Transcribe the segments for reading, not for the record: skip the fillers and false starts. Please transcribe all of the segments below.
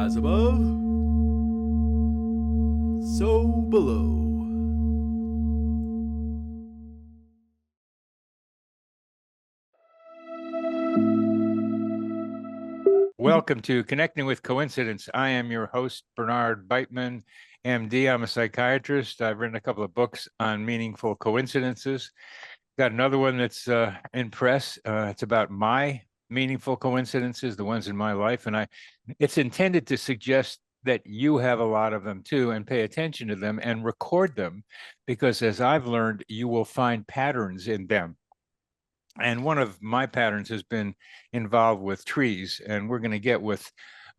As above, so below. Welcome to Connecting with Coincidence. I am your host, Bernard Beitman, MD. I'm a psychiatrist. I've written a couple of books on meaningful coincidences. Got another one that's in press. It's about my meaningful coincidences, the ones in my life. And it's intended to suggest that you have a lot of them too, and pay attention to them and record them, because as I've learned, you will find patterns in them. And one of my patterns has been involved with trees. And we're going to get with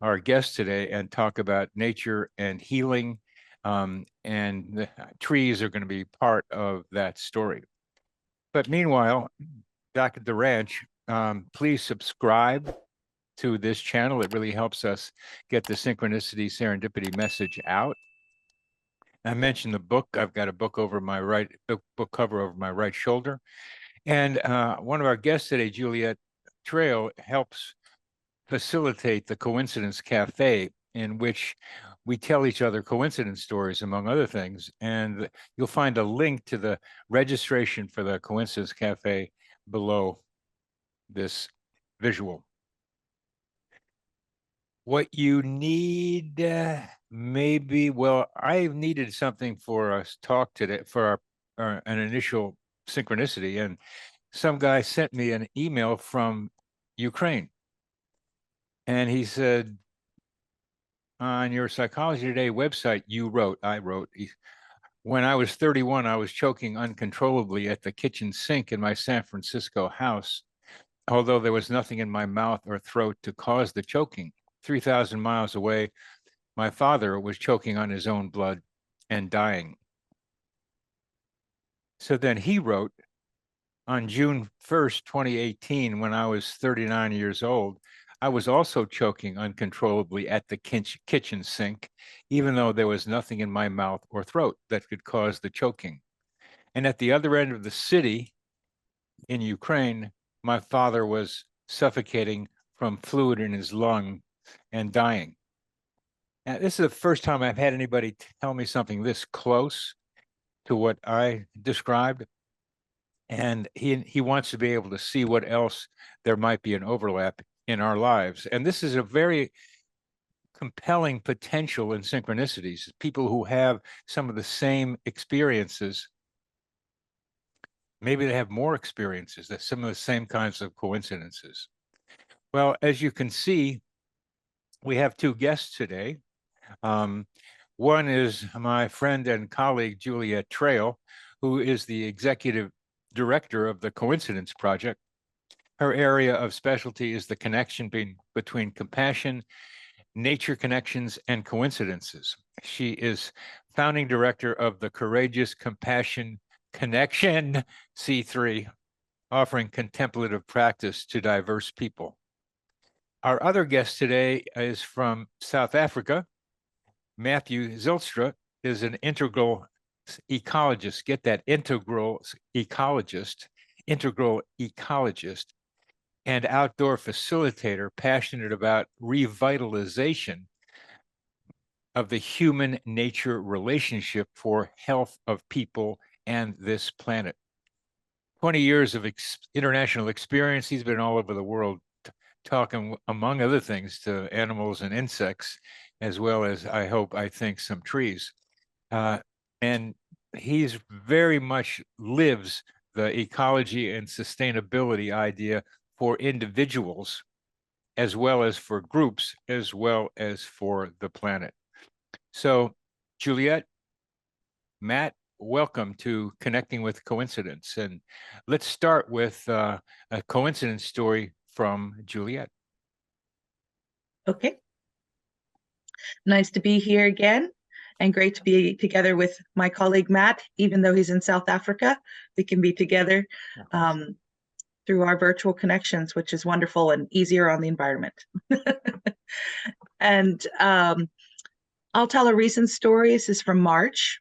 our guest today and talk about nature and healing. And the trees are going to be part of that story. But meanwhile, back at the ranch, please subscribe to this channel. It really helps us get the synchronicity, serendipity message out. I mentioned the book. I've got a book over my book cover over my right shoulder. And one of our guests today, Juliet Trail, helps facilitate the Coincidence Cafe, in which we tell each other coincidence stories, among other things. And you'll find a link to the registration for the Coincidence Cafe below this visual. What you need, maybe, well, I needed something for us talk today for an initial synchronicity, and some guy sent me an email from Ukraine, and he said, on your Psychology Today website, I wrote, when I was 31, I was choking uncontrollably at the kitchen sink in my San Francisco house, although there was nothing in my mouth or throat to cause the choking. 3,000 miles away, my father was choking on his own blood and dying. So then he wrote, on June 1st, 2018, when I was 39 years old, I was also choking uncontrollably at the kitchen sink, even though there was nothing in my mouth or throat that could cause the choking. And at the other end of the city in Ukraine, my father was suffocating from fluid in his lung and dying. Now, this is the first time I've had anybody tell me something this close to what I described. And he wants to be able to see what else there might be an overlap in our lives. And this is a very compelling potential in synchronicities. People who have some of the same experiences, maybe they have more experiences, that some of the same kinds of coincidences. Well, as you can see, we have two guests today. One is my friend and colleague, Juliet Trail, who is the executive director of the Coincidence Project. Her area of specialty is the connection between compassion, nature connections, and coincidences. She is founding director of the Courageous Compassion Connection, C3, offering contemplative practice to diverse people. Our other guest today is from South Africa. Matthew Zylstra is an integral ecologist. Get that, integral ecologist, and outdoor facilitator, passionate about revitalization of the human-nature relationship for health of people and this planet. 20 years of international experience. He's been all over the world talking, among other things, to animals and insects, as well as, I think, some trees. And he's very much lives the ecology and sustainability idea for individuals, as well as for groups, as well as for the planet. So, Juliet, Matt, welcome to Connecting with Coincidence. And let's start with a coincidence story from Juliet. Okay. Nice to be here again, and great to be together with my colleague Matt. Even though he's in South Africa, we can be together through our virtual connections, which is wonderful and easier on the environment. And I'll tell a recent story. This is from March.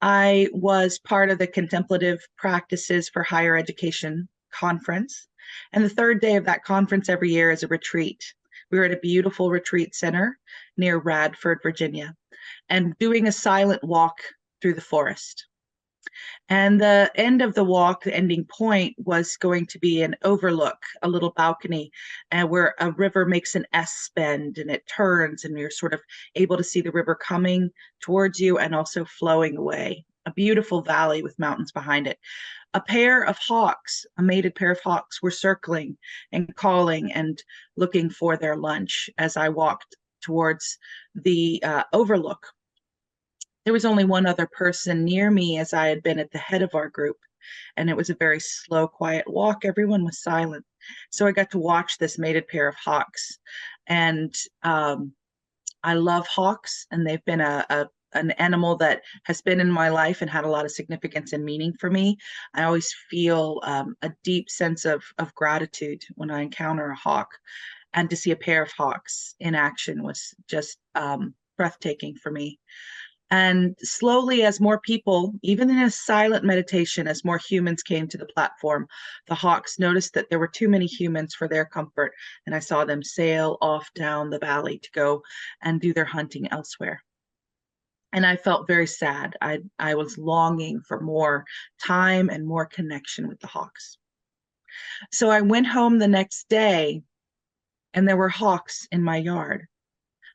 I was part of the Contemplative Practices for Higher Education Conference. And the third day of that conference every year is a retreat, We were at a beautiful retreat center near Radford, Virginia, and doing a silent walk through the forest. And the end of the walk, the ending point, was going to be an overlook, a little balcony, and where a river makes an S bend and it turns, and you're sort of able to see the river coming towards you and also flowing away. A beautiful valley with mountains behind it. A pair of hawks, a mated pair of hawks, were circling and calling and looking for their lunch as I walked towards the overlook. There was only one other person near me, as I had been at the head of our group, and it was a very slow, quiet walk. Everyone was silent. So I got to watch this mated pair of hawks. And I love hawks, and they've been an animal that has been in my life and had a lot of significance and meaning for me. I always feel a deep sense of gratitude when I encounter a hawk. And to see a pair of hawks in action was just breathtaking for me. And slowly, as more people, even in a silent meditation, as more humans came to the platform, the hawks noticed that there were too many humans for their comfort, and I saw them sail off down the valley to go and do their hunting elsewhere. And I felt very sad. I was longing for more time and more connection with the hawks. So I went home the next day, and there were hawks in my yard,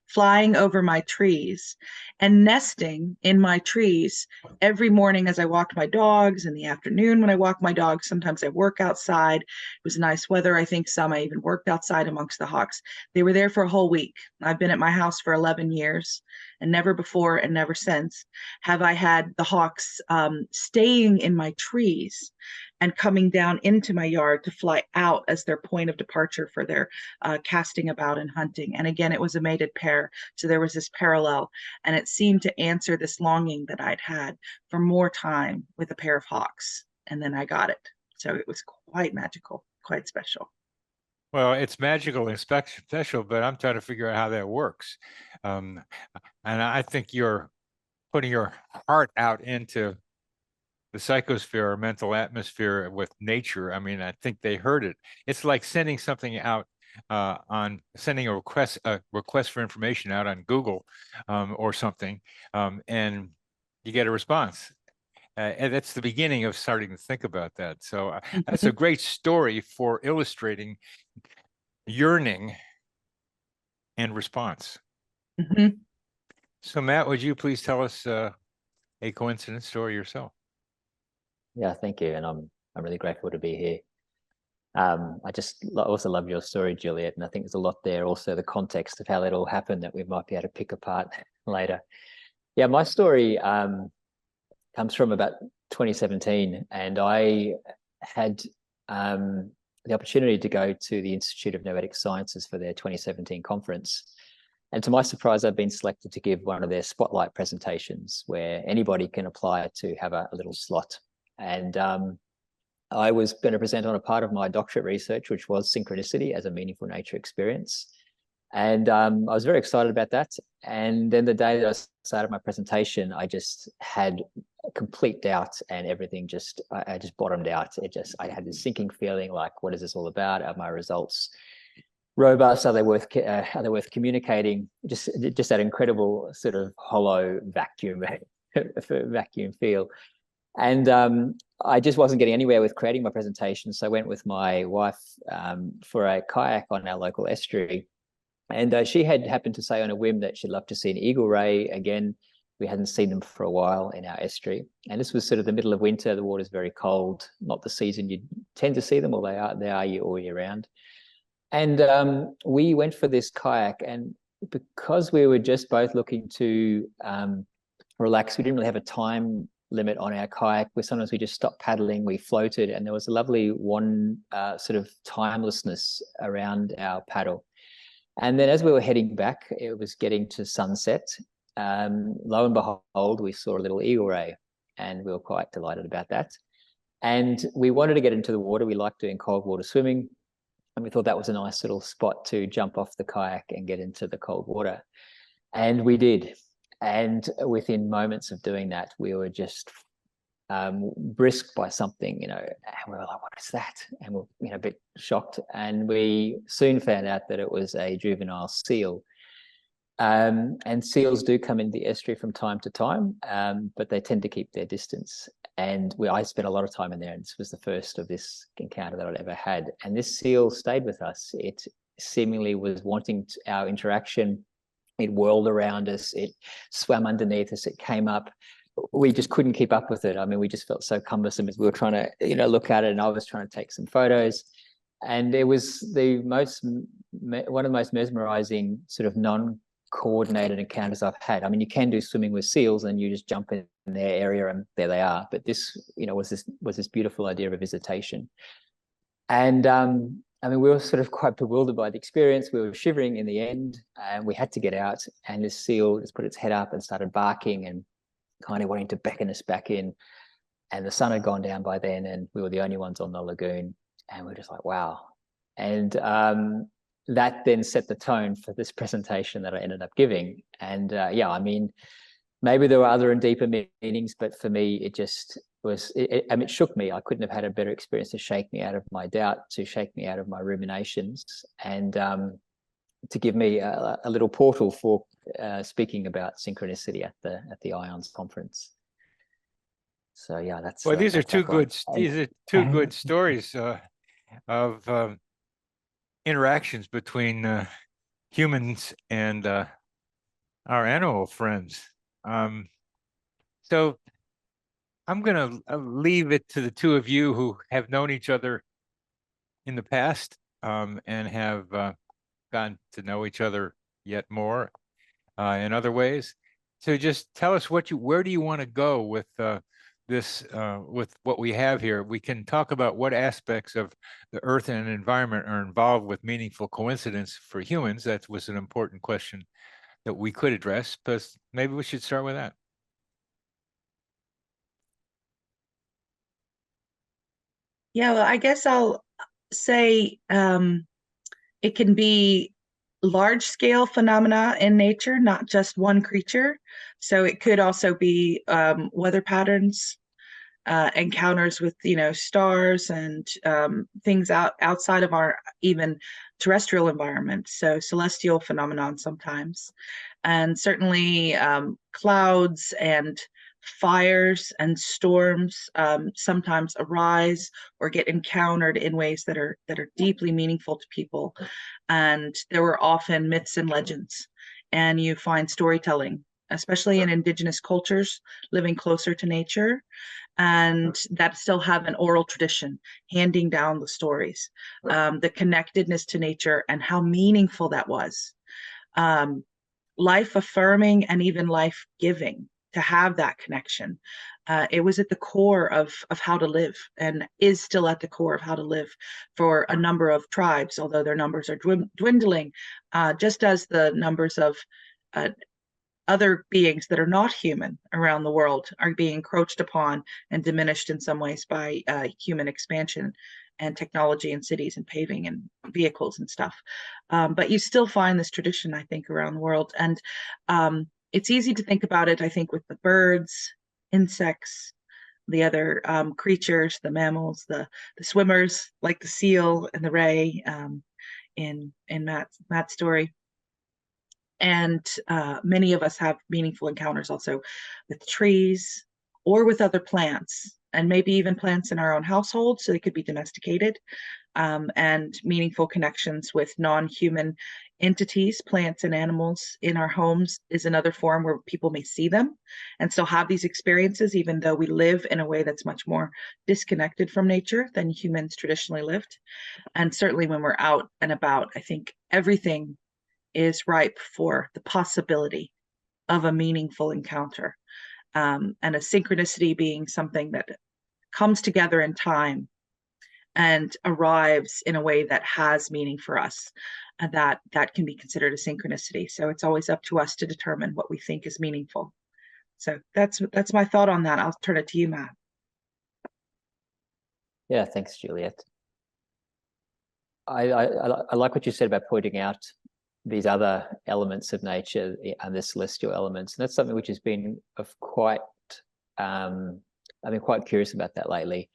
flying over my trees and nesting in my trees every morning as I walked my dogs, in the afternoon when I walked my dogs. Sometimes I work outside. It was nice weather. I think I even worked outside amongst the hawks. They were there for a whole week. I've been at my house for 11 years, and never before and never since have I had the hawks staying in my trees and coming down into my yard to fly out as their point of departure for their casting about and hunting. And again, it was a mated pair. So there was this parallel, and it seemed to answer this longing that I'd had for more time with a pair of hawks. And then I got it. So it was quite magical, quite special. Well, it's magical and special, but I'm trying to figure out how that works. And I think you're putting your heart out into the psychosphere or mental atmosphere with nature. I mean, I think they heard it. It's like sending something out sending a request for information out on Google or something, and you get a response. And that's the beginning of starting to think about that. So that's a great story for illustrating yearning and response. Mm-hmm. So Matt, would you please tell us a coincidence story yourself? Yeah, thank you. And I'm really grateful to be here. I just also love your story, Juliet, and I think there's a lot there. Also, the context of how that all happened that we might be able to pick apart later. Yeah, my story comes from about 2017, and I had the opportunity to go to the Institute of Noetic Sciences for their 2017 conference. And to my surprise, I've been selected to give one of their spotlight presentations where anybody can apply to have a little slot. And I was going to present on a part of my doctorate research, which was synchronicity as a meaningful nature experience. And I was very excited about that. And then the day that I started my presentation, I just had complete doubt, and everything I just bottomed out. I had this sinking feeling like, what is this all about? Are my results robust? Are they worth communicating? Just that incredible sort of hollow vacuum feel. And I just wasn't getting anywhere with creating my presentation. So I went with my wife for a kayak on our local estuary. And she had happened to say on a whim that she'd love to see an eagle ray again. We hadn't seen them for a while in our estuary. And this was sort of the middle of winter. The water's very cold, not the season you tend to see them, or they are all year round. And we went for this kayak. And because we were just both looking to relax, we didn't really have a time limit on our kayak. Sometimes we just stopped paddling, we floated, and there was a lovely sort of timelessness around our paddle. And then as we were heading back, it was getting to sunset. Lo and behold, we saw a little eagle ray, and we were quite delighted about that. And we wanted to get into the water. We like doing cold water swimming, and we thought that was a nice little spot to jump off the kayak and get into the cold water. And we did. And within moments of doing that, we were just brisked by something, and we were like, what is that? And we're a bit shocked. And we soon found out that it was a juvenile seal. And seals do come into the estuary from time to time, but they tend to keep their distance. And I spent a lot of time in there, and this was the first of this encounter that I'd ever had. And this seal stayed with us. It seemingly was wanting our interaction. It whirled around us. It swam underneath us. It came up. We just couldn't keep up with it. I mean, we just felt so cumbersome as we were trying to, look at it, and I was trying to take some photos. And it was one of the most mesmerizing sort of non-coordinated encounters I've had. I mean, you can do swimming with seals and you just jump in their area and there they are. But this, was this beautiful idea of a visitation. And I mean, we were sort of quite bewildered by the experience. We were shivering in the end, and we had to get out. And this seal just put its head up and started barking and kind of wanting to beckon us back in. And the sun had gone down by then, and we were the only ones on the lagoon. And we were just like, wow. And that then set the tone for this presentation that I ended up giving. And yeah, I mean, maybe there were other and deeper meanings, but for me, it just was, it shook me. I couldn't have had a better experience to shake me out of my doubt, to shake me out of my ruminations, and to give me a little portal for speaking about synchronicity at the IONS conference. So yeah, that's. Well, these are two good stories of interactions between humans and our animal friends. So I'm going to leave it to the two of you who have known each other in the past and have gotten to know each other yet more in other ways. So just tell us where do you want to go with this, with what we have here? We can talk about what aspects of the earth and environment are involved with meaningful coincidence for humans. That was an important question that we could address, but maybe we should start with that. Yeah, well, I guess I'll say it can be large-scale phenomena in nature, not just one creature. So it could also be weather patterns, encounters with stars and things outside of our even terrestrial environment. So celestial phenomenon sometimes, and certainly clouds and fires and storms sometimes arise or get encountered in ways that are deeply meaningful to people. And there were often myths and legends, and you find storytelling, especially in indigenous cultures living closer to nature, and that still have an oral tradition handing down the stories, the connectedness to nature and how meaningful that was, life affirming and even life giving, to have that connection. It was at the core of how to live, and is still at the core of how to live for a number of tribes, although their numbers are dwindling, just as the numbers of other beings that are not human around the world are being encroached upon and diminished in some ways by human expansion and technology in cities and paving and vehicles and stuff. But you still find this tradition, I think, around the world. And it's easy to think about it, I think, with the birds, insects, the other creatures, the mammals, the swimmers, like the seal and the ray in Matt's story. And many of us have meaningful encounters also with trees or with other plants, and maybe even plants in our own household, so they could be domesticated, and meaningful connections with non-human entities, plants and animals in our homes is another form where people may see them and still have these experiences, even though we live in a way that's much more disconnected from nature than humans traditionally lived. And certainly when we're out and about, I think everything is ripe for the possibility of a meaningful encounter, and a synchronicity being something that comes together in time and arrives in a way that has meaning for us, and that can be considered a synchronicity. So it's always up to us to determine what we think is meaningful. So that's my thought on that. I'll turn it to you, Matt. Yeah, thanks, Juliet. I like what you said about pointing out these other elements of nature and the celestial elements. And that's something which has been of quite I've been quite curious about that lately.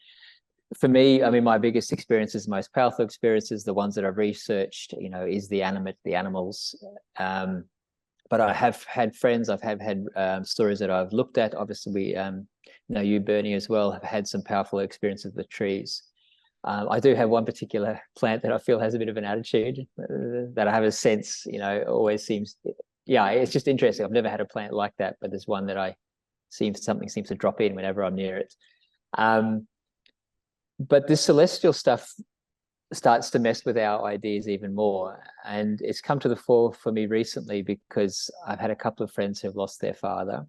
For me, I mean, my biggest experiences, most powerful experiences, the ones that I've researched, you know, is the animals. But I have had friends, I've had stories that I've looked at. Obviously, we know you, Bernie, as well, have had some powerful experiences with trees. I do have one particular plant that I feel has a bit of an attitude that I have a sense, you know, always seems, yeah, it's just interesting. I've never had a plant like that, but there's one that something seems to drop in whenever I'm near it. But this celestial stuff starts to mess with our ideas even more. And it's come to the fore for me recently because I've had a couple of friends who've lost their father.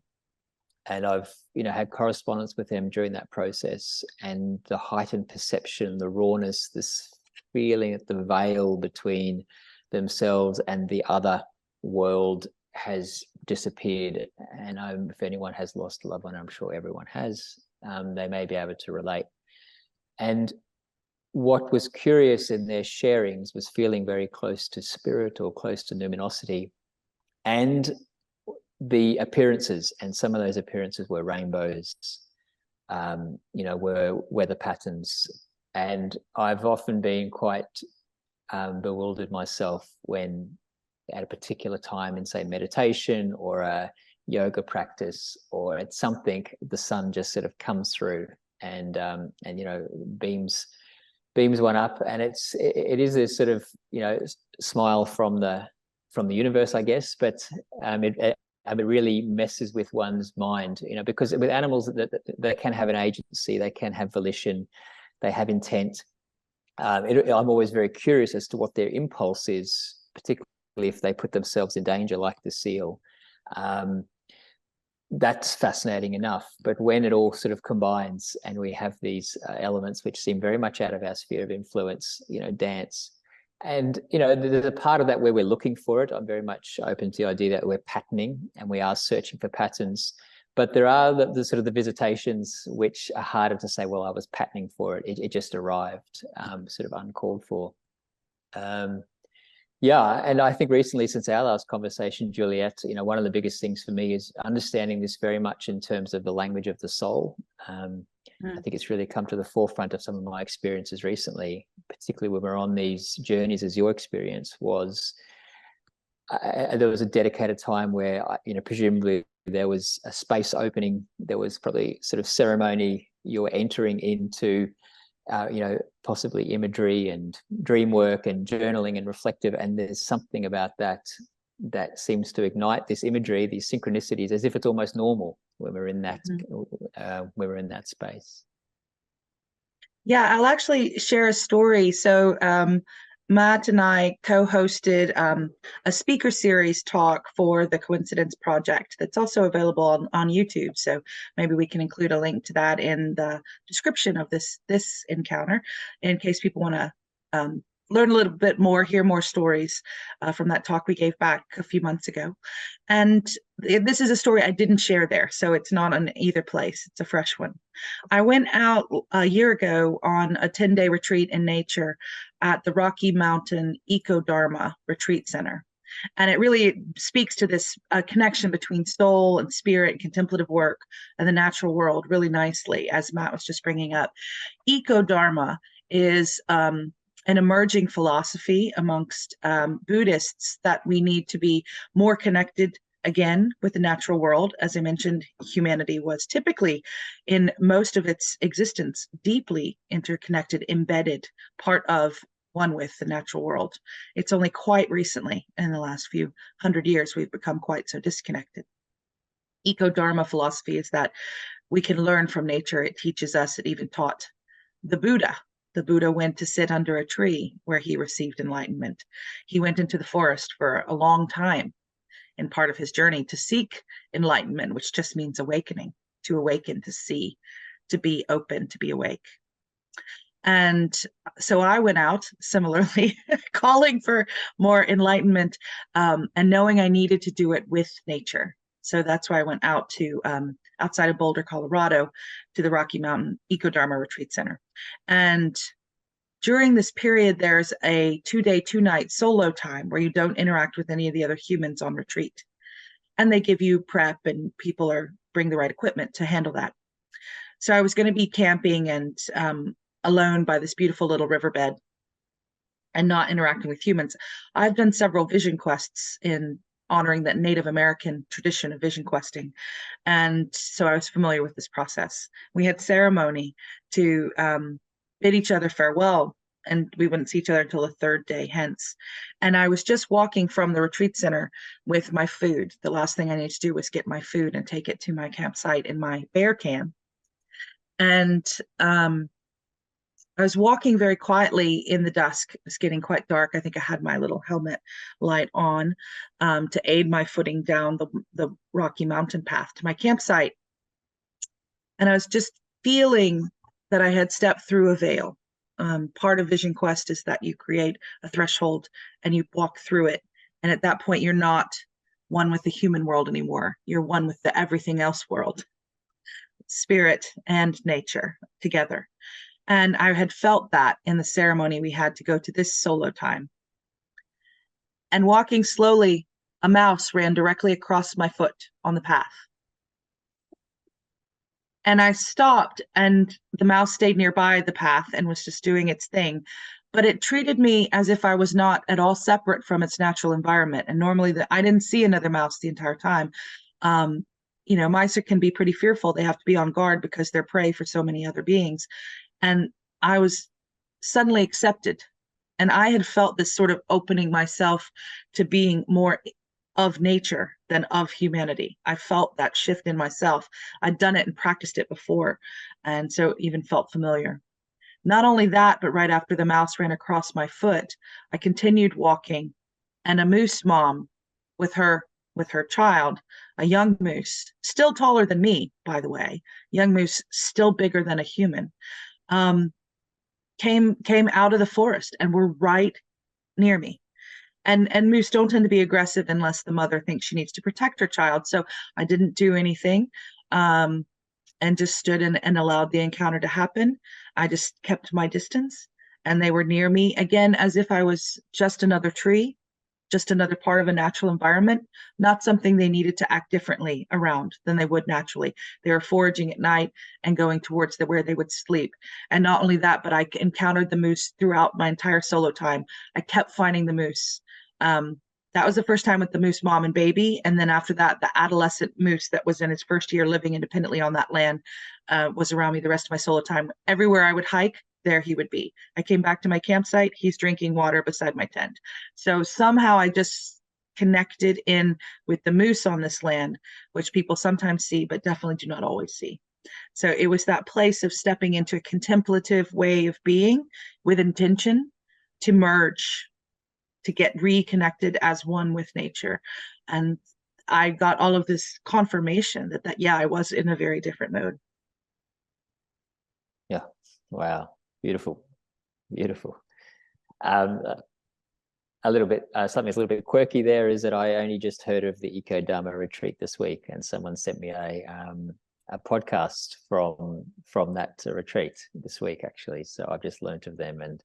And I've, you know, had correspondence with them during that process, and the heightened perception, the rawness, this feeling that the veil between themselves and the other world has disappeared. And if anyone has lost a loved one, I'm sure everyone has, they may be able to relate. And what was curious in their sharings was feeling very close to spirit or close to luminosity, and the appearances, and some of those appearances were rainbows, you know, were weather patterns. And I've often been quite bewildered myself when at a particular time in, say, meditation or a yoga practice or at something, the sun just sort of comes through and you know, beams one up, and it is this sort of, you know, smile from the universe, I guess, but it really messes with one's mind, you know, because with animals that can have an agency, they can have volition, they have intent. I'm always very curious as to what their impulse is, particularly if they put themselves in danger, like the seal. That's fascinating enough. But when it all sort of combines and we have these elements which seem very much out of our sphere of influence, you know, dance. And, you know, there's a part of that where we're looking for it. I'm very much open to the idea that we're patterning and we are searching for patterns. But there are the sort of the visitations which are harder to say, well, I was patterning for it. It just arrived, sort of uncalled for. Yeah, and I think recently, since our last conversation, Juliet, you know, one of the biggest things for me is understanding this very much in terms of the language of the soul. I think it's really come to the forefront of some of my experiences recently, particularly when we're on these journeys, as your experience was. There was a dedicated time where, you know, presumably there was a space opening. There was probably sort of ceremony. You were entering into you know, possibly imagery and dream work and journaling and reflective. And there's something about that seems to ignite this imagery, these synchronicities, as if it's almost normal when we're in that, when we're in that space. Yeah, I'll actually share a story. So Matt and I co-hosted a speaker series talk for the Coincidence Project that's also available on YouTube. So maybe we can include a link to that in the description of this encounter, in case people want to learn a little bit more, hear more stories from that talk we gave back a few months ago. And this is a story I didn't share there, so it's not on either place. It's a fresh one. I went out a year ago on a 10-day retreat in nature at the Rocky Mountain Eco-Dharma Retreat Center. And it really speaks to this connection between soul and spirit and contemplative work and the natural world really nicely, as Matt was just bringing up. Eco-Dharma is an emerging philosophy amongst Buddhists that we need to be more connected again with the natural world. As I mentioned, humanity was typically, in most of its existence, deeply interconnected, embedded, part of, one with the natural world. It's only quite recently, in the last few hundred years, we've become quite so disconnected. Eco-Dharma philosophy is that we can learn from nature. It teaches us, it even taught the Buddha. The Buddha went to sit under a tree where he received enlightenment. He went into the forest for a long time in part of his journey to seek enlightenment, which just means awakening, to awaken, to see, to be open, to be awake. And so I went out similarly, calling for more enlightenment and knowing I needed to do it with nature. So that's why I went out to outside of Boulder, Colorado, to the Rocky Mountain Eco-Dharma Retreat Center. And during this period, there's a 2-day, 2-night solo time where you don't interact with any of the other humans on retreat. And they give you prep and people bring the right equipment to handle that. So I was going to be camping and alone by this beautiful little riverbed and not interacting with humans. I've done several vision quests in honoring that Native American tradition of vision questing. And so I was familiar with this process. We had ceremony to bid each other farewell, and we wouldn't see each other until the third day hence. And I was just walking from the retreat center with my food. The last thing I needed to do was get my food and take it to my campsite in my bear can. And I was walking very quietly in the dusk. It was getting quite dark. I think I had my little helmet light on to aid my footing down the rocky mountain path to my campsite. And I was just feeling that I had stepped through a veil. Part of Vision Quest is that you create a threshold and you walk through it. And at that point, you're not one with the human world anymore. You're one with the everything else world, spirit and nature together. And I had felt that in the ceremony we had to go to this solo time. And walking slowly, a mouse ran directly across my foot on the path. And I stopped, and the mouse stayed nearby the path and was just doing its thing. But it treated me as if I was not at all separate from its natural environment. And normally I didn't see another mouse the entire time. You know, mice can be pretty fearful. They have to be on guard because they're prey for so many other beings. And I was suddenly accepted. And I had felt this sort of opening myself to being more of nature than of humanity. I felt that shift in myself. I'd done it and practiced it before. And so it even felt familiar. Not only that, but right after the mouse ran across my foot, I continued walking, and a moose mom with her child, a young moose, still taller than me, by the way, young moose, still bigger than a human, came out of the forest and were right near me. And moose don't tend to be aggressive unless the mother thinks she needs to protect her child. So I didn't do anything and just stood and allowed the encounter to happen. I just kept my distance, and they were near me again, as if I was just another tree, just another part of a natural environment, not something they needed to act differently around than they would naturally. They were foraging at night and going towards where they would sleep. And not only that, but I encountered the moose throughout my entire solo time. I kept finding the moose. That was the first time with the moose mom and baby. And then after that, the adolescent moose that was in its first year living independently on that land was around me the rest of my solo time. Everywhere I would hike, there he would be. I came back to my campsite, he's drinking water beside my tent. So somehow I just connected in with the moose on this land, which people sometimes see, but definitely do not always see. So it was that place of stepping into a contemplative way of being with intention to merge, to get reconnected as one with nature. And I got all of this confirmation that yeah, I was in a very different mode. Yeah. Wow. Beautiful. Beautiful. A little bit, something that's a little bit quirky there is that I only just heard of the Eco Dharma retreat this week, and someone sent me a podcast from that retreat this week, actually. So I've just learned of them, and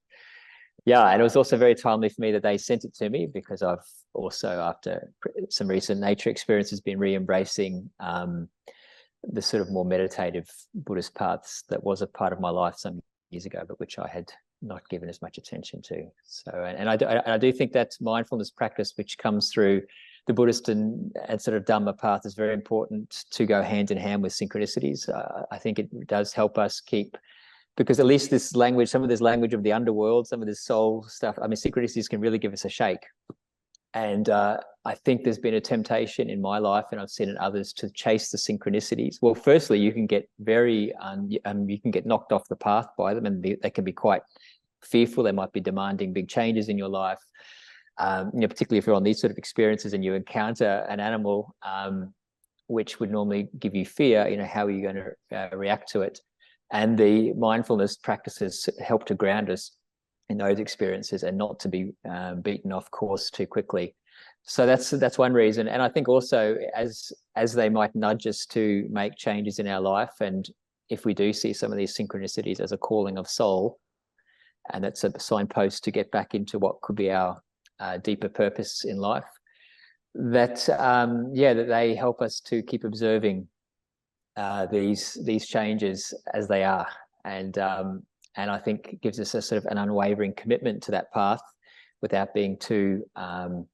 yeah, and it was also very timely for me that they sent it to me, because I've also, after some recent nature experiences, been re-embracing the sort of more meditative Buddhist paths that was a part of my life some years ago, but which I had not given as much attention to. So, and I do think that mindfulness practice, which comes through the Buddhist and sort of Dhamma path, is very important to go hand in hand with synchronicities. I think it does help us keep, because at least this language, some of this language of the underworld, some of this soul stuff, I mean, synchronicities can really give us a shake. And I think there's been a temptation in my life, and I've seen in others, to chase the synchronicities. Well, firstly, you can get very, you can get knocked off the path by them, and they can be quite fearful. They might be demanding big changes in your life. You know, particularly if you're on these sort of experiences and you encounter an animal which would normally give you fear, you know, how are you going to react to it? And the mindfulness practices help to ground us in those experiences and not to be beaten off course too quickly. So that's one reason. And I think also as they might nudge us to make changes in our life, and if we do see some of these synchronicities as a calling of soul, and that's a signpost to get back into what could be our deeper purpose in life, that that they help us to keep observing these changes as they are, and I think it gives us a sort of an unwavering commitment to that path without being too I'm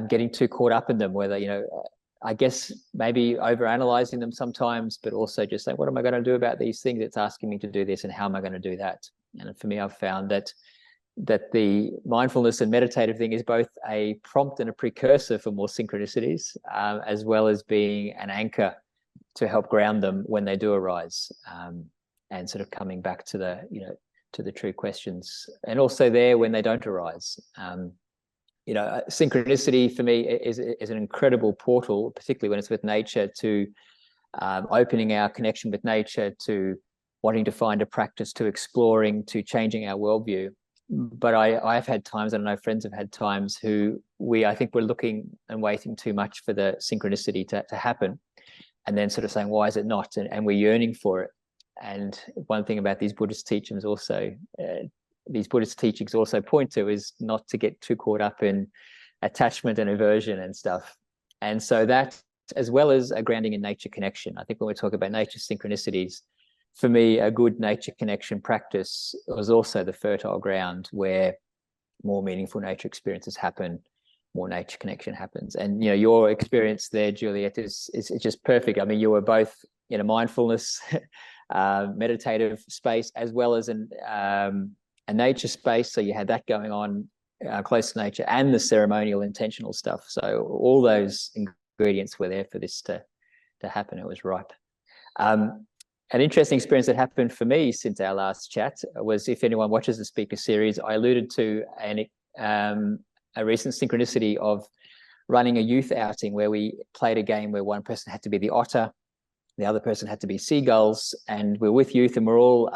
getting too caught up in them, whether, you know, I guess maybe overanalyzing them sometimes, but also just saying, what am I going to do about these things? It's asking me to do this, and how am I going to do that? And for me, I've found that the mindfulness and meditative thing is both a prompt and a precursor for more synchronicities, as well as being an anchor to help ground them when they do arise, and sort of coming back to the, you know, to the true questions, and also there when they don't arise. You know, synchronicity for me is an incredible portal, particularly when it's with nature, to opening our connection with nature, to wanting to find a practice, to exploring, to changing our worldview. But I've had times, and I know friends have had times, who I think we're looking and waiting too much for the synchronicity to happen, and then sort of saying, why is it not? And we're yearning for it. And one thing about these Buddhist teachings also, point to, is not to get too caught up in attachment and aversion and stuff. And so that, as well as a grounding in nature connection, I think when we talk about nature synchronicities, for me, a good nature connection practice was also the fertile ground where more meaningful nature experiences happen, more nature connection happens. And, you know, your experience there, Juliet, is just perfect. I mean, you were both in a mindfulness meditative space, as well as a nature space. So you had that going on close to nature, and the ceremonial intentional stuff. So all those ingredients were there for this to happen. It was ripe. An interesting experience that happened for me since our last chat was, if anyone watches the speaker series, I alluded to a recent synchronicity of running a youth outing where we played a game where one person had to be the otter, the other person had to be seagulls, and we're with youth, and we're all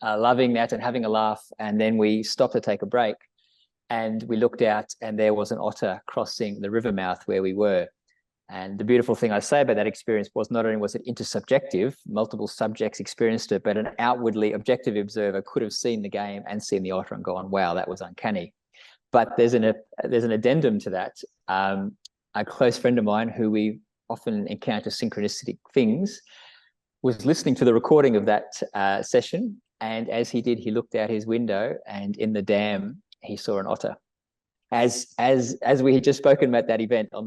loving that and having a laugh. And then we stopped to take a break, and we looked out, and there was an otter crossing the river mouth where we were. And the beautiful thing I say about that experience was, not only was it intersubjective, multiple subjects experienced it, but an outwardly objective observer could have seen the game and seen the otter and gone, wow, that was uncanny. But there's an addendum to that. A close friend of mine, who we often encounter synchronistic things, was listening to the recording of that session. And as he did, he looked out his window, and in the dam, he saw an otter. As we had just spoken about that event on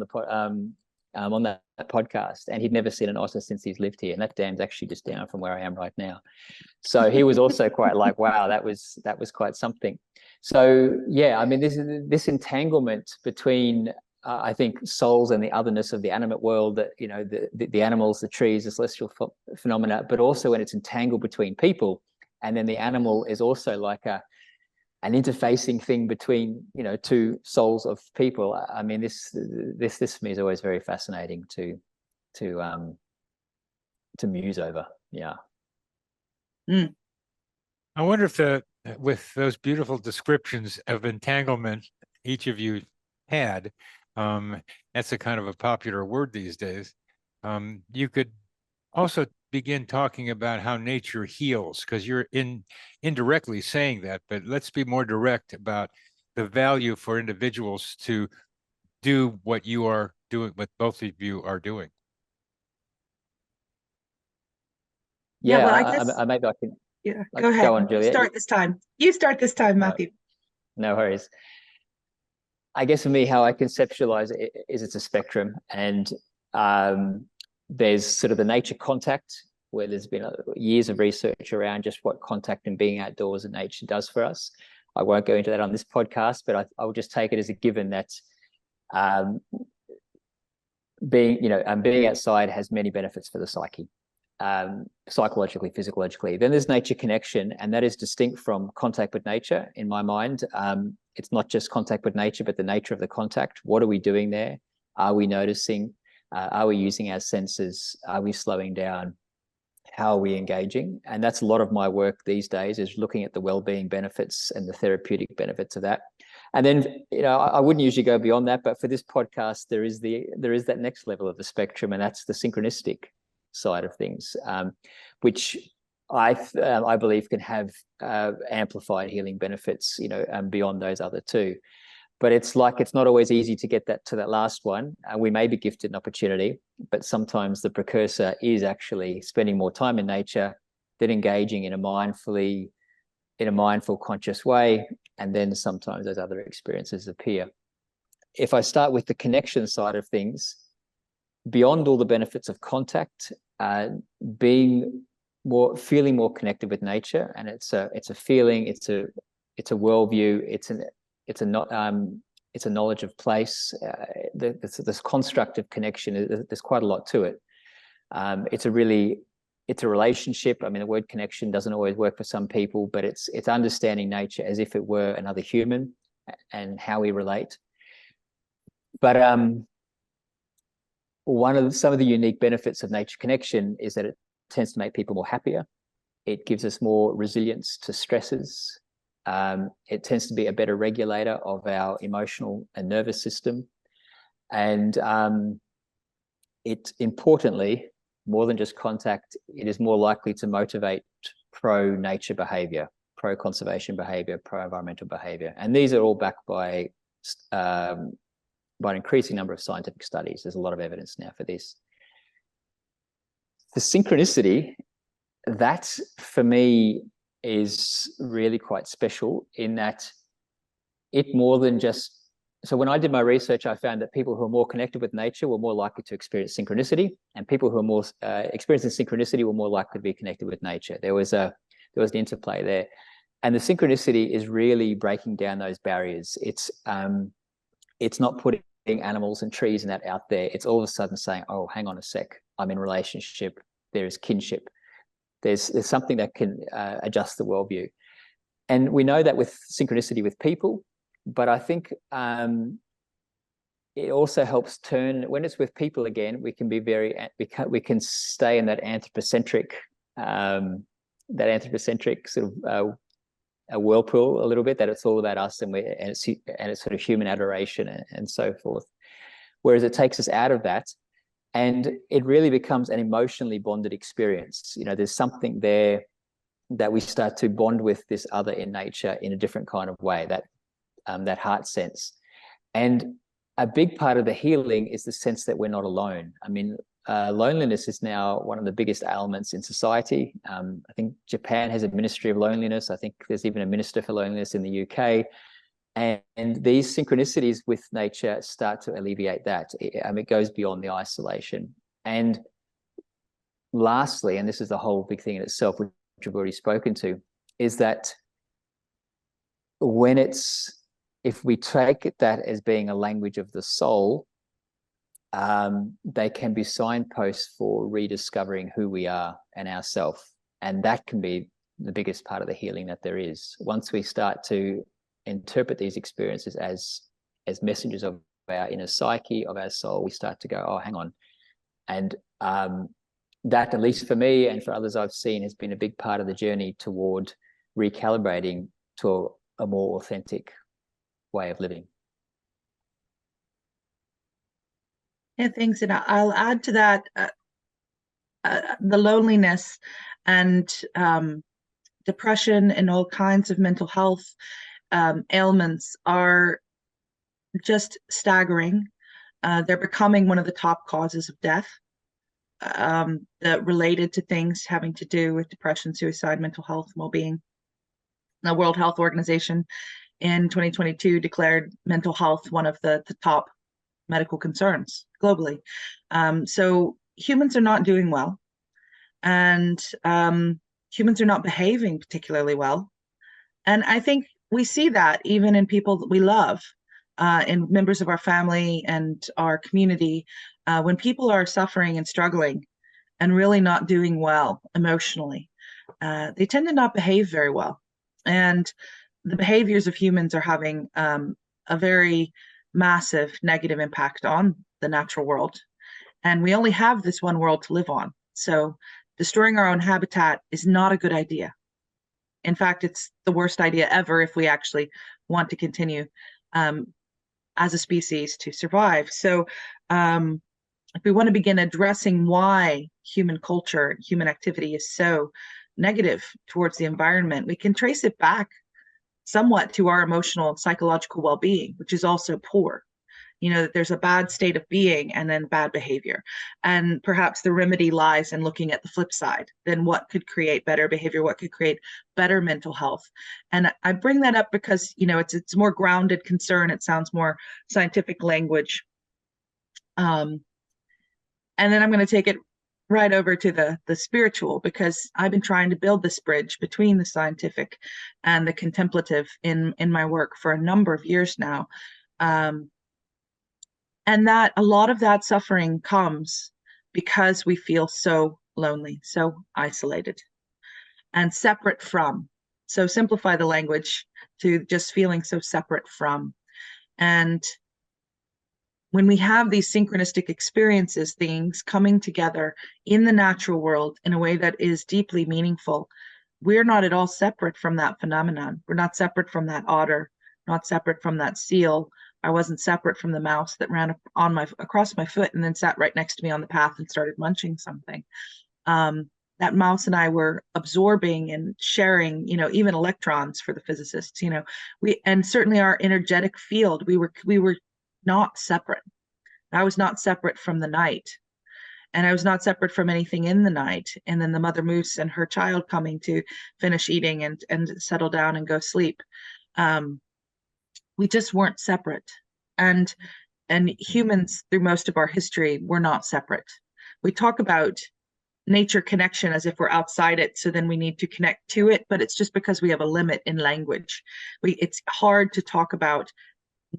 that podcast, and he'd never seen an otter since he's lived here. And that dam's actually just down from where I am right now. So he was also quite like, wow, that was quite something. So yeah, I mean, this entanglement between I think souls and the otherness of the animate world, that, you know, the animals, the trees, the celestial phenomena, but also when it's entangled between people, and then the animal is also like an interfacing thing between, you know, two souls of people. I mean, this for me is always very fascinating to muse over. Yeah. Mm. I wonder if with those beautiful descriptions of entanglement each of you had, that's a kind of a popular word these days. You could also begin talking about how nature heals, because you're indirectly saying that, but let's be more direct about the value for individuals to do what you are doing, what both of you are doing. Yeah, well, I guess maybe I can. Yeah, go ahead. Go on, Juliet. You start this time, Matthew. No worries. I guess for me, how I conceptualize it is it's a spectrum, and there's sort of the nature contact, where there's been years of research around just what contact and being outdoors in nature does for us. I won't go into that on this podcast, but I will just take it as a given that being outside has many benefits for the psyche, psychologically, physiologically. Then there's nature connection, and that is distinct from contact with nature in my mind. It's not just contact with nature, but the nature of the contact. What are we doing there? Are we noticing? Are we using our senses? Are we slowing down? How are we engaging? And that's a lot of my work these days, is looking at the well-being benefits and the therapeutic benefits of that. And then, you know, I wouldn't usually go beyond that, but for this podcast, there is that next level of the spectrum, and that's the synchronistic side of things, which I believe can have amplified healing benefits, you know, beyond those other two. But it's not always easy to get that to that last one. We may be gifted an opportunity, but sometimes the precursor is actually spending more time in nature, then engaging in a mindful, conscious way, and then sometimes those other experiences appear. If I start with the connection side of things, beyond all the benefits of contact, feeling more connected with nature, and it's a feeling, it's a worldview, it's a knowledge of place. This constructive connection, there's quite a lot to it. It's a relationship. I mean, the word connection doesn't always work for some people, but it's understanding nature as if it were another human and how we relate. But some of the unique benefits of nature connection is that it tends to make people more happier. It gives us more resilience to stresses. It tends to be a better regulator of our emotional and nervous system. And it, importantly, more than just contact, it is more likely to motivate pro-nature behavior, pro-conservation behavior, pro-environmental behavior. And these are all backed by an increasing number of scientific studies. There's a lot of evidence now for this. The synchronicity, that for me is really quite special in that it more than just, so when I did my research, I found that people who are more connected with nature were more likely to experience synchronicity, and people who are more experiencing synchronicity were more likely to be connected with nature. There was an interplay there. And the synchronicity is really breaking down those barriers. It's not putting animals and trees and that out there. It's all of a sudden saying, oh, hang on a sec, I'm in relationship, there is kinship. There's something that can adjust the worldview. And we know that with synchronicity with people, but I think it also helps turn, when it's with people again, we can be we can stay in that anthropocentric sort of a whirlpool a little bit, that it's all about us and it's sort of human adoration and so forth. Whereas it takes us out of that, and it really becomes an emotionally bonded experience. You know, there's something there that we start to bond with this other in nature in a different kind of way, that heart sense. And a big part of the healing is the sense that we're not alone. I mean, loneliness is now one of the biggest ailments in society. I think Japan has a ministry of loneliness. I think there's even a minister for loneliness in the UK. And these synchronicities with nature start to alleviate that. It goes beyond the isolation. And lastly, and this is the whole big thing in itself, which we've already spoken to, is that if we take that as being a language of the soul, they can be signposts for rediscovering who we are and ourself. And that can be the biggest part of the healing that there is. Once we start to interpret these experiences as messengers of our inner psyche, of our soul, we start to go, oh, hang on. And that, at least for me and for others I've seen, has been a big part of the journey toward recalibrating to a more authentic way of living. Yeah, thanks. And I'll add to that, the loneliness and depression and all kinds of mental health ailments are just staggering. They're becoming one of the top causes of death, that related to things having to do with depression, suicide, mental health, well-being. The World Health Organization in 2022 declared mental health one of the top medical concerns globally. So humans are not doing well, and humans are not behaving particularly well. And I think we see that even in people that we love, in members of our family and our community, when people are suffering and struggling and really not doing well emotionally, they tend to not behave very well. And the behaviors of humans are having a very massive negative impact on the natural world. And we only have this one world to live on. So destroying our own habitat is not a good idea. In fact, it's the worst idea ever if we actually want to continue as a species to survive. So if we want to begin addressing why human culture, human activity is so negative towards the environment, we can trace it back somewhat to our emotional and psychological well-being, which is also poor. that there's a bad state of being and then bad behavior. And perhaps the remedy lies in looking at the flip side. Then what could create better behavior? What could create better mental health? And I bring that up because, it's more grounded concern. It sounds more scientific language. And then I'm going to take it right over to the spiritual, because I've been trying to build this bridge between the scientific and the contemplative in my work for a number of years now. And that a lot of that suffering comes because we feel so lonely, so isolated, and separate from. So simplify the language to just feeling so separate from. And when we have these synchronistic experiences, things coming together in the natural world in a way that is deeply meaningful, we're not at all separate from that phenomenon. We're not separate from that otter, not separate from that seal. I wasn't separate from the mouse that ran across my foot and then sat right next to me on the path and started munching something. That mouse and I were absorbing and sharing, even electrons for the physicists, and certainly our energetic field, we were not separate. I was not separate from the night, and I was not separate from anything in the night. And then the mother moose and her child coming to finish eating and settle down and go sleep. We just weren't separate. And humans through most of our history were not separate. We talk about nature connection as if we're outside it, so then we need to connect to it, but it's just because we have a limit in language. It's hard to talk about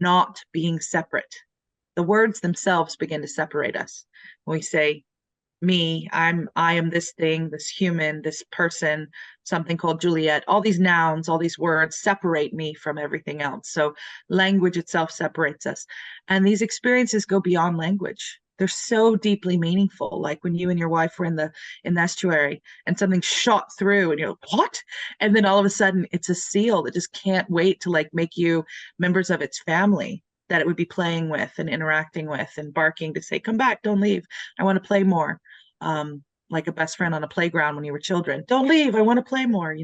not being separate. The words themselves begin to separate us. When we say, me, I am this thing, this human, this person, something called Juliet, all these nouns, all these words separate me from everything else. So language itself separates us. And these experiences go beyond language. They're so deeply meaningful. Like when you and your wife were in the estuary and something shot through and you're like, what? And then all of a sudden it's a seal that just can't wait to make you members of its family that it would be playing with and interacting with and barking to say, come back, don't leave. I want to play more. Like a best friend on a playground when you were children. Don't leave, I want to play more,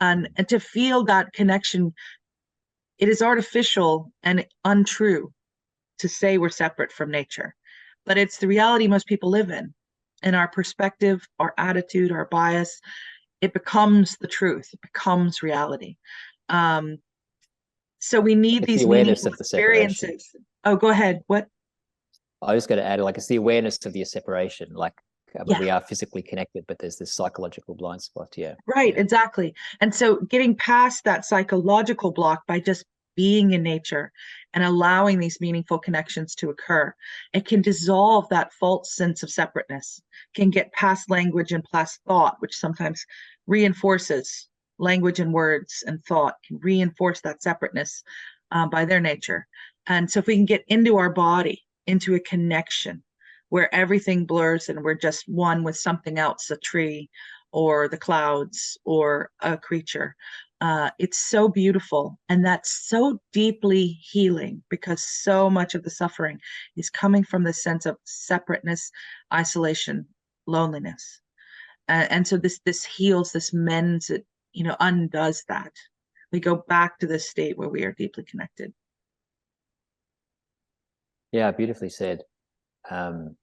and to feel that connection. It is artificial and untrue to say we're separate from nature, but it's the reality most people live in. And our perspective, our attitude, our bias, it becomes the truth, it becomes reality. So we need these awareness meaningful of the separation. experiences. Oh, go ahead. What? I was going to add, it's the awareness of the separation, we are physically connected, but there's this psychological blind spot. Yeah. Right, exactly. And so getting past that psychological block by just being in nature and allowing these meaningful connections to occur, it can dissolve that false sense of separateness, can get past language and past thought, which sometimes reinforces language and words and thought, can reinforce that separateness by their nature. And so if we can get into our body, into a connection where everything blurs and we're just one with something else, a tree or the clouds or a creature. It's so beautiful. And that's so deeply healing, because so much of the suffering is coming from the sense of separateness, isolation, loneliness. And so this heals, this mends it, undoes that. We go back to this state where we are deeply connected. Yeah, beautifully said. And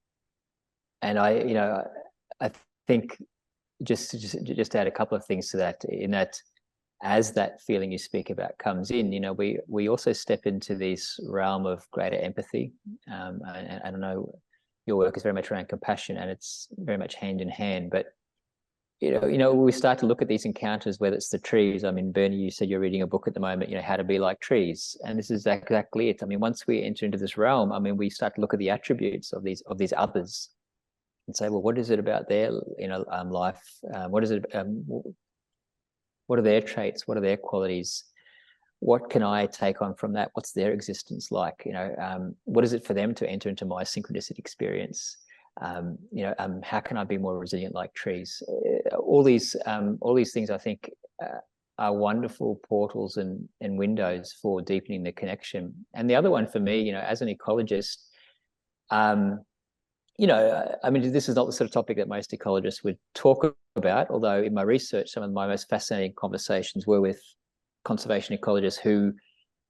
I think just to add a couple of things to that, in that as that feeling you speak about comes in, we also step into this realm of greater empathy. And I don't know, your work is very much around compassion, and it's very much hand in hand. But we start to look at these encounters, whether it's the trees. I mean, Bernie, you said you're reading a book at the moment, How to Be Like Trees. And this is exactly it. I mean, once we enter into this realm, we start to look at the attributes of these others and say, well, what is it about their, life? What is it? What are their traits? What are their qualities? What can I take on from that? What's their existence like? What is it for them to enter into my synchronicity experience? How can I be more resilient like trees? All these things, I think, are wonderful portals and windows for deepening the connection. And the other one for me, as an ecologist, this is not the sort of topic that most ecologists would talk about, although in my research, some of my most fascinating conversations were with conservation ecologists who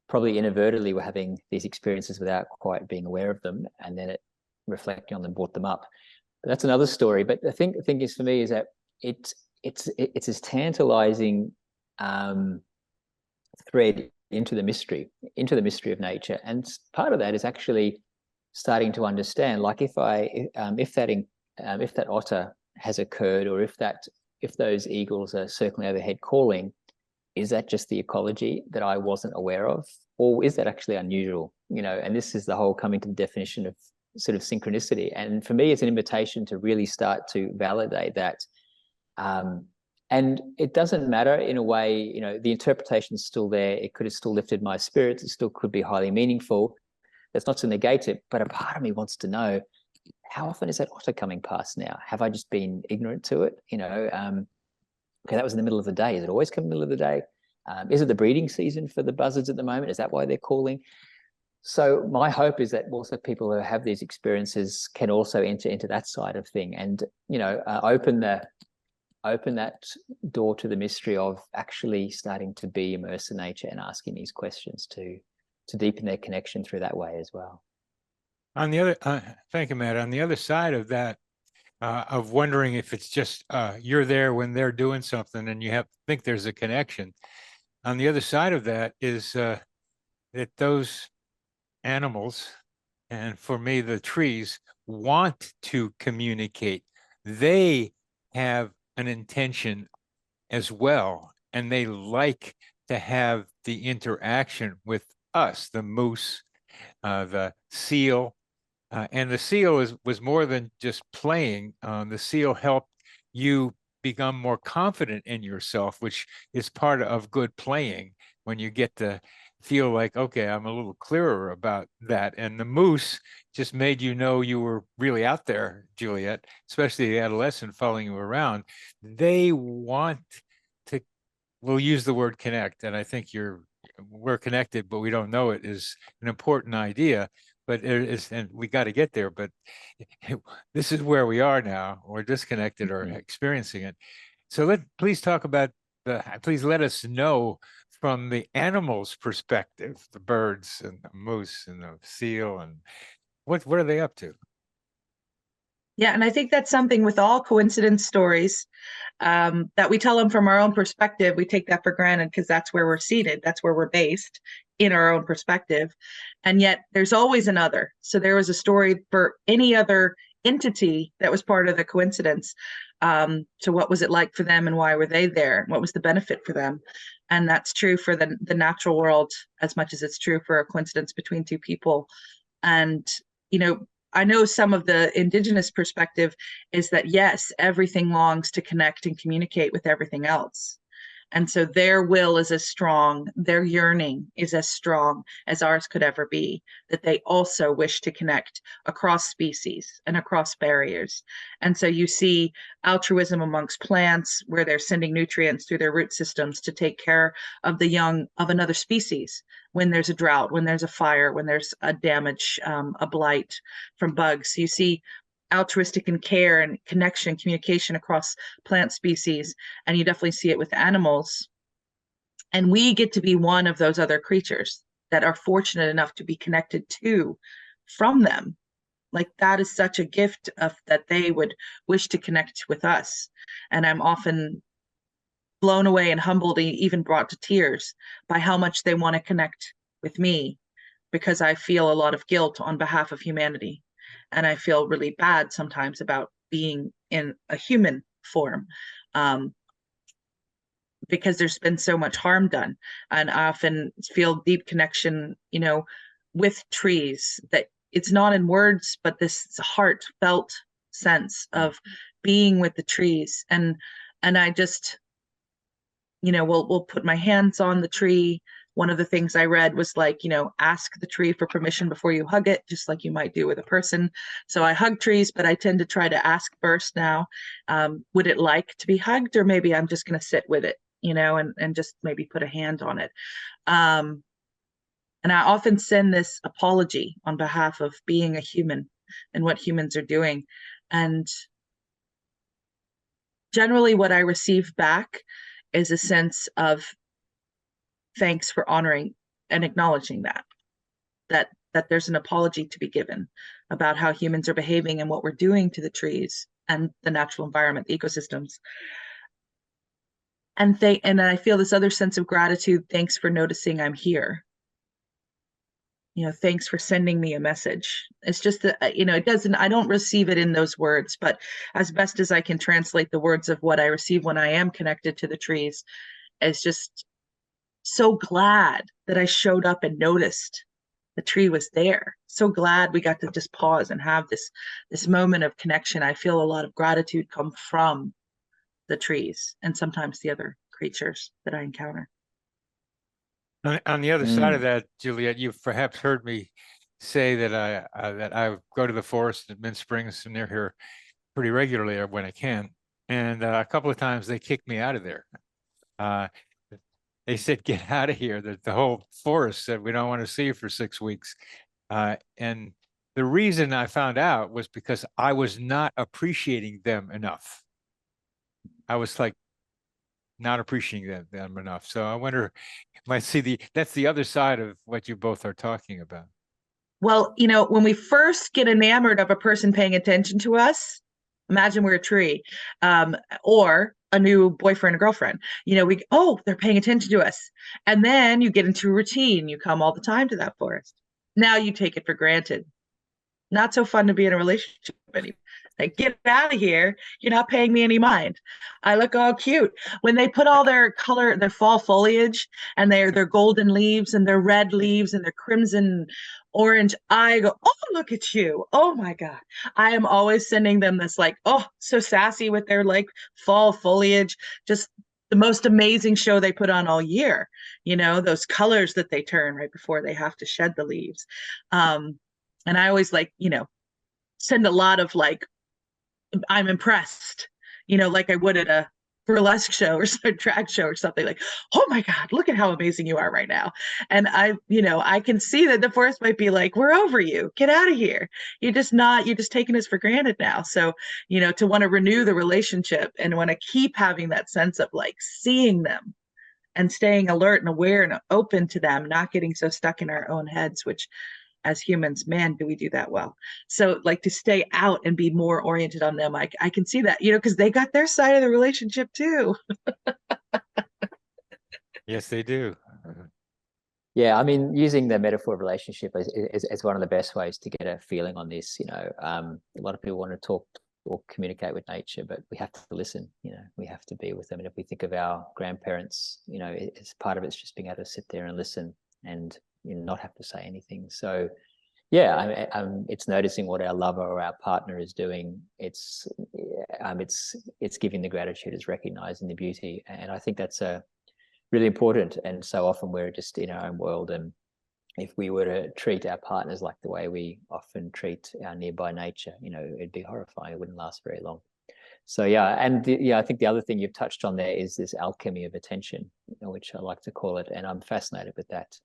probably inadvertently were having these experiences without quite being aware of them, and then reflecting on them brought them up. But that's another story. But the thing is for me is that it's this tantalizing thread into the mystery of nature, and part of that is actually starting to understand, like if that otter has occurred, or if those eagles are circling overhead calling, is that just the ecology that I wasn't aware of, or is that actually unusual? And this is the whole coming to the definition of sort of synchronicity. And for me, it's an invitation to really start to validate that. And it doesn't matter in a way, the interpretation's still there. It could have still lifted my spirits. It still could be highly meaningful. That's not to negate it, but a part of me wants to know, how often is that otter coming past now? Have I just been ignorant to it? Okay, that was in the middle of the day. Is it always come in the middle of the day? Is it the breeding season for the buzzards at the moment? Is that why they're calling? So my hope is that also people who have these experiences can also enter into that side of thing, and open that door to the mystery of actually starting to be immersed in nature and asking these questions to deepen their connection through that way as well. On the other, thank you, Matt. On the other side of that, of wondering if it's just you're there when they're doing something and you think there's a connection. On the other side of that is that those animals, and for me, the trees, want to communicate. They have an intention as well, and they like to have the interaction with us, the moose, the seal. And the seal was more than just playing. The seal helped you become more confident in yourself, which is part of good playing, when you get to feel like, okay, I'm a little clearer about that. And the moose just made you know you were really out there, Juliet, especially the adolescent following you around. They want to, we'll use the word connect, and I think we're connected, but we don't know it, is an important idea. But it is, and we got to get there. But this is where we are now. We're disconnected or experiencing it. So please talk about please let us know from the animal's perspective, the birds and the moose and the seal, and what are they up to? Yeah, and I think that's something with all coincidence stories, that we tell them from our own perspective. We take that for granted because that's where we're seated. That's where we're based, in our own perspective. And yet there's always another. So there was a story for any other entity that was part of the coincidence. So what was it like for them, and why were they there? What was the benefit for them? And that's true for the natural world as much as it's true for a coincidence between two people. And, I know some of the indigenous perspective is that, yes, everything longs to connect and communicate with everything else. And so their will is as strong, their yearning is as strong as ours could ever be, that they also wish to connect across species and across barriers. And so you see altruism amongst plants, where they're sending nutrients through their root systems to take care of the young of another species when there's a drought, when there's a fire, when there's a damage, a blight from bugs. You see altruistic and care and connection, communication across plant species, and you definitely see it with animals. And we get to be one of those other creatures that are fortunate enough to be connected to from them. Like, that is such a gift that they would wish to connect with us. And I'm often blown away and humbled, even brought to tears, by how much they want to connect with me, because I feel a lot of guilt on behalf of humanity. And I feel really bad sometimes about being in a human form, because there's been so much harm done. And I often feel deep connection, with trees, that it's not in words, but this heartfelt sense of being with the trees. And I just, we'll put my hands on the tree. One of the things I read was like, ask the tree for permission before you hug it, just like you might do with a person. So I hug trees, but I tend to try to ask first now, would it like to be hugged? Or maybe I'm just going to sit with it, and just maybe put a hand on it. And I often send this apology on behalf of being a human and what humans are doing. And generally what I receive back is a sense of thanks for honoring and acknowledging that there's an apology to be given about how humans are behaving and what we're doing to the trees and the natural environment, the ecosystems. And I feel this other sense of gratitude. Thanks for noticing I'm here. Thanks for sending me a message. It's just that, I don't receive it in those words, but as best as I can translate the words of what I receive when I am connected to the trees, is just so glad that I showed up and noticed the tree was there. So glad we got to just pause and have this moment of connection. I feel a lot of gratitude come from the trees and sometimes the other creatures that I encounter. On the other side of that, Juliet, you've perhaps heard me say that I go to the forest at Mint Springs near here pretty regularly when I can, and a couple of times they kicked me out of there. They said, "Get out of here!" The whole forest said, "We don't want to see you for 6 weeks," and the reason I found out was because I was not appreciating them enough. I was like not appreciating them enough. So I wonder, might see that's the other side of what you both are talking about. Well, when we first get enamored of a person paying attention to us, imagine we're a tree, or a new boyfriend or girlfriend. They're paying attention to us. And then you get into a routine. You come all the time to that forest. Now you take it for granted. Not so fun to be in a relationship anymore. Like, get out of here. You're not paying me any mind. I look all cute. When they put all their fall foliage and their golden leaves and their red leaves and their crimson orange, I go, oh, look at you. Oh my God. I am always sending them this so sassy with their fall foliage, just the most amazing show they put on all year. Those colors that they turn right before they have to shed the leaves. And I always send a lot of I'm impressed, like I would at a burlesque show or a drag show or something, like, oh my God, look at how amazing you are right now. And I can see that the forest might be like, we're over you, get out of here. You're just taking us for granted now. So, to want to renew the relationship and want to keep having that sense of seeing them and staying alert and aware and open to them, not getting so stuck in our own heads, which as humans, man, do we do that well. So to stay out and be more oriented on them, I can see that, because they got their side of the relationship too. Yes, they do. Yeah, I mean, using the metaphor of relationship is one of the best ways to get a feeling on this. A lot of people want to talk or communicate with nature, but we have to listen. We have to be with them. And if we think of our grandparents, it's part of it's just being able to sit there and listen and not have to say anything. So yeah, it's noticing what our lover or our partner is doing. It's giving the gratitude, it's recognizing the beauty, and I think that's really important. And so often we're just in our own world, and if we were to treat our partners like the way we often treat our nearby nature, it'd be horrifying. It wouldn't last very long. So yeah, and I think the other thing you've touched on there is this alchemy of attention, which I like to call it, and I'm fascinated with that.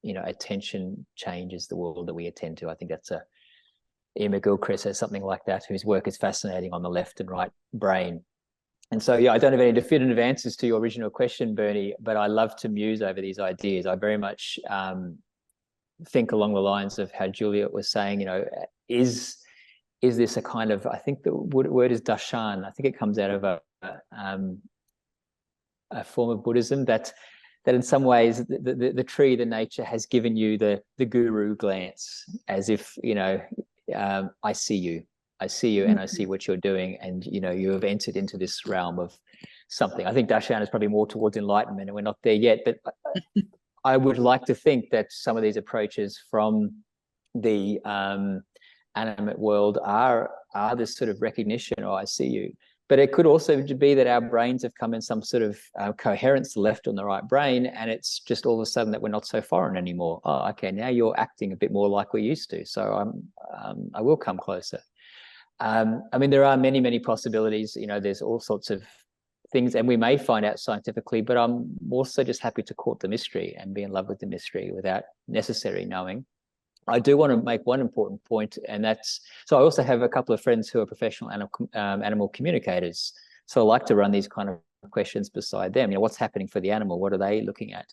Attention changes the world that we attend to. I think that's Ian McGilchrist says something like that, whose work is fascinating on the left and right brain. And so, yeah, I don't have any definitive answers to your original question, Bernie, but I love to muse over these ideas. I very much think along the lines of how Juliet was saying, is this a kind of, I think the word is darshan. I think it comes out of a form of Buddhism that in some ways the tree, the nature has given you the guru glance, as if, I see you and I see what you're doing, and you have entered into this realm of something. I think darshan is probably more towards enlightenment, and we're not there yet, but I would like to think that some of these approaches from the animate world are this sort of recognition, I see you. But it could also be that our brains have come in some sort of coherence, the left and the right brain, and it's just all of a sudden that we're not so foreign anymore. Oh, okay, now you're acting a bit more like we used to, so I will come closer. I mean, there are many, many possibilities. There's all sorts of things, and we may find out scientifically, but I'm also just happy to court the mystery and be in love with the mystery without necessarily knowing. I do want to make one important point, and that's, so I also have a couple of friends who are professional animal communicators. So I like to run these kind of questions beside them. What's happening for the animal? What are they looking at?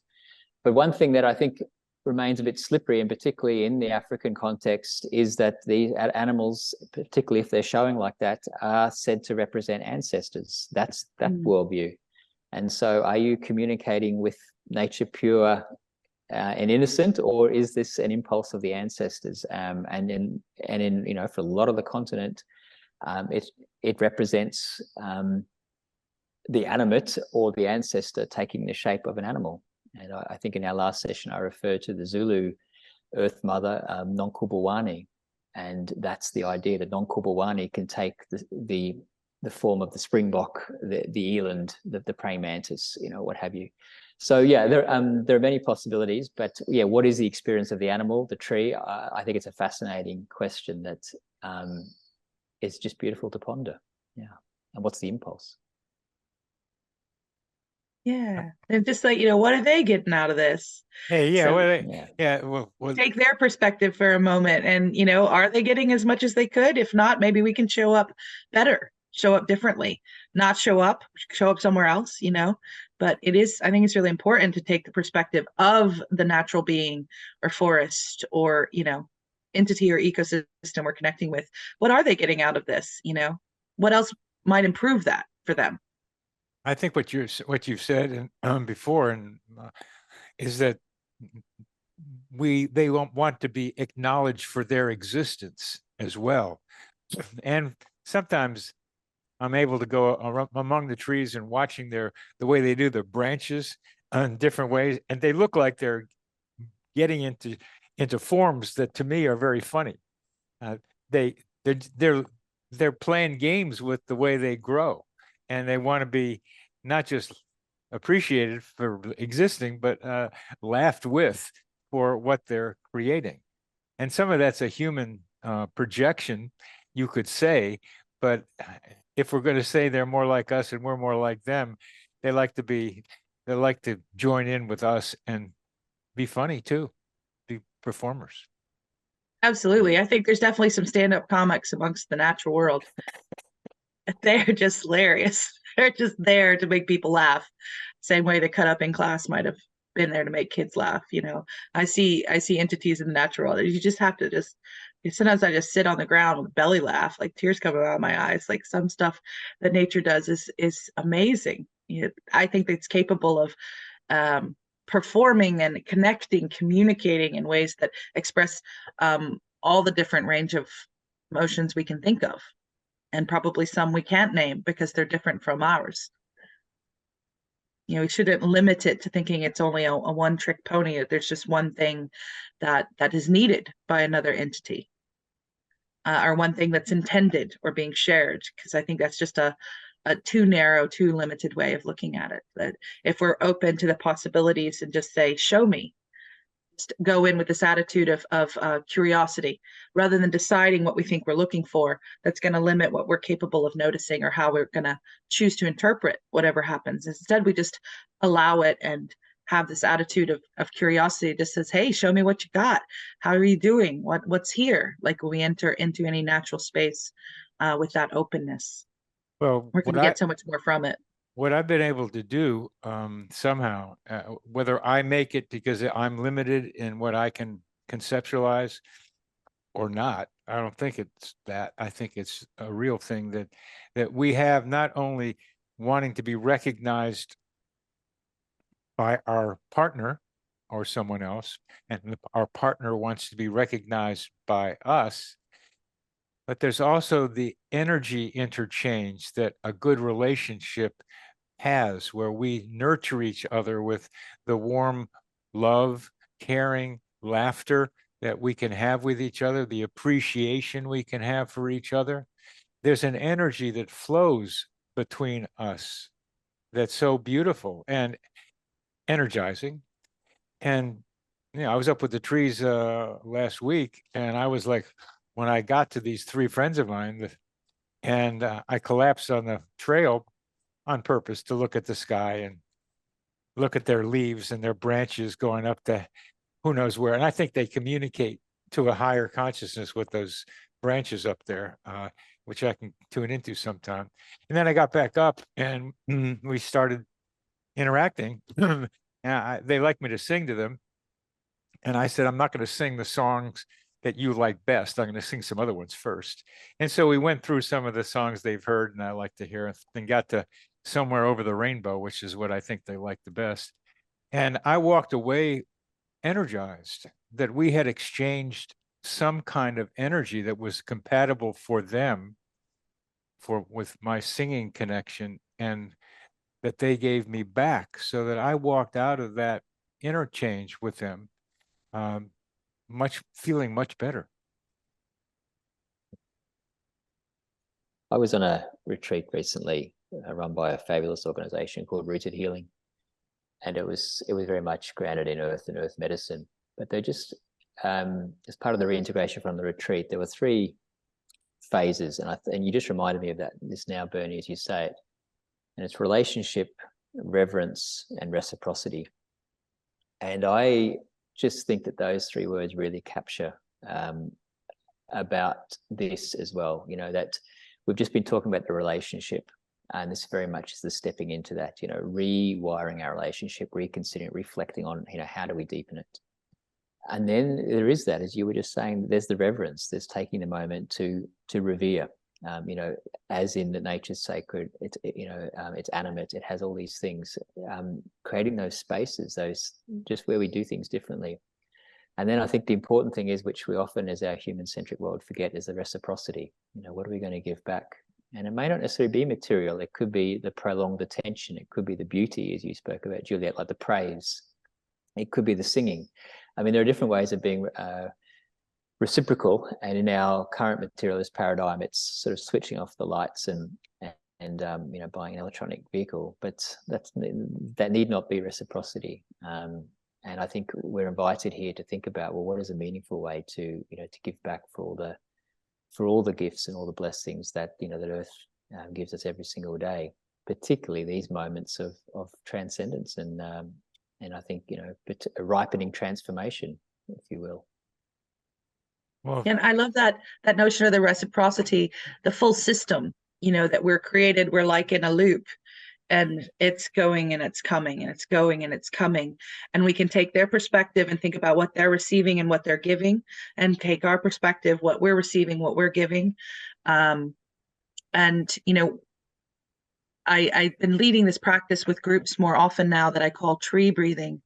But one thing that I think remains a bit slippery, and particularly in the African context, is that the animals, particularly if they're showing like that, are said to represent ancestors. That's that worldview. And so are you communicating with nature pure and innocent, or is this an impulse of the ancestors? And in for a lot of the continent, it represents the animate or the ancestor taking the shape of an animal. And I think in our last session, I referred to the Zulu Earth Mother, Nonkubawani, and that's the idea that Nonkubawani can take the form of the springbok, the eland, the praying mantis, what have you. So yeah, there are many possibilities, but yeah, what is the experience of the animal, the tree? I think it's a fascinating question that is just beautiful to ponder. Yeah, and what's the impulse? Yeah. And just like, what are they getting out of this? Hey, yeah, So, take their perspective for a moment and, are they getting as much as they could? If not, maybe we can show up better, show up differently, not show up somewhere else, But I think it's really important to take the perspective of the natural being or forest or, entity or ecosystem we're connecting with. What are they getting out of this? What else might improve that for them? I think what you've said before is that they want to be acknowledged for their existence as well, and sometimes I'm able to go among the trees and watching the way they do the branches in different ways, and they look like they're getting into forms that to me are very funny. They're playing games with the way they grow, and they want to be not just appreciated for existing, but laughed with for what they're creating. And some of that's a human projection, you could say, but if we're going to say they're more like us and we're more like them, they like to join in with us and be funny too, be performers. Absolutely. I think there's definitely some stand-up comics amongst the natural world. They're just hilarious. They're just there to make people laugh. Same way the cut up in class might have been there to make kids laugh. I see entities in the natural world. You just have to sometimes I just sit on the ground with belly laugh, like tears coming out of my eyes. Like some stuff that nature does is amazing. I think it's capable of performing and connecting, communicating in ways that express all the different range of emotions we can think of. And probably some we can't name because they're different from ours. We shouldn't limit it to thinking it's only a one-trick pony. There's just one thing that is needed by another entity, or one thing that's intended or being shared. Because I think that's just a too narrow, too limited way of looking at it. That if we're open to the possibilities and just say, "Show me," go in with this attitude of curiosity rather than deciding what we think we're looking for. That's going to limit what we're capable of noticing or how we're going to choose to interpret whatever happens. Instead, we just allow it and have this attitude of curiosity. It just says, hey, show me what you got. How are you doing? What's here? Like when we enter into any natural space with that openness, well, we're going to get so much more from it. What I've been able to do somehow, whether I make it because I'm limited in what I can conceptualize or not, I don't think it's that. I think it's a real thing that we have, not only wanting to be recognized by our partner or someone else, and our partner wants to be recognized by us, but there's also the energy interchange that a good relationship has, where we nurture each other with the warm love, caring, laughter that we can have with each other, the appreciation we can have for each other. There's an energy that flows between us that's so beautiful and energizing. And I was up with the trees last week, and I was like, when I got to these three friends of mine, and I collapsed on the trail on purpose to look at the sky and look at their leaves and their branches going up to who knows where. And I think they communicate to a higher consciousness with those branches up there, which I can tune into sometime. And then I got back up and we started interacting. And And they like me to sing to them. And I said, I'm not going to sing the songs that you like best. I'm going to sing some other ones first. And so we went through some of the songs they've heard and I like to hear, and got to Somewhere Over the Rainbow, which is what I think they like the best. And I walked away energized that we had exchanged some kind of energy that was compatible for them, with my singing connection, and that they gave me back, so that I walked out of that interchange with them feeling much better. I was on a retreat recently run by a fabulous organization called Rooted Healing. And it was very much grounded in earth and earth medicine. But they just, as part of the reintegration from the retreat, there were 3 phases. And you just reminded me of this now, Bernie, as you say it. And it's relationship, reverence, and reciprocity. And I just think that those 3 words really capture about this as well. You know, that we've just been talking about the relationship, and this very much is the stepping into that, you know, rewiring our relationship, reconsidering, reflecting on, you know, how do we deepen it? And then there is that, as you were just saying, there's the reverence, there's taking the moment to revere, you know, as in that nature's sacred, it's, you know, it's animate, it has all these things, creating those spaces, those just where we do things differently. And then I think the important thing is, which we often as our human-centric world forget, is the reciprocity. You know, what are we going to give back? And it may not necessarily be material. It could be the prolonged attention. It could be the beauty, as you spoke about, Juliet, like the praise. It could be the singing. I mean, there are different ways of being reciprocal. And in our current materialist paradigm, it's sort of switching off the lights and you know, buying an electronic vehicle. But that need not be reciprocity. And I think we're invited here to think about, well, what is a meaningful way to, you know, to give back for all the gifts and all the blessings that, you know, that Earth gives us every single day, particularly these moments of transcendence and I think, you know, a ripening transformation, if you will. Well, And I love that notion of the reciprocity, the full system, you know, that we're created, we're like in a loop, and it's going and it's coming and it's going and it's coming. And we can take their perspective and think about what they're receiving and what they're giving, and take our perspective, what we're receiving, what we're giving. And, you know, I've been leading this practice with groups more often now that I call tree breathing.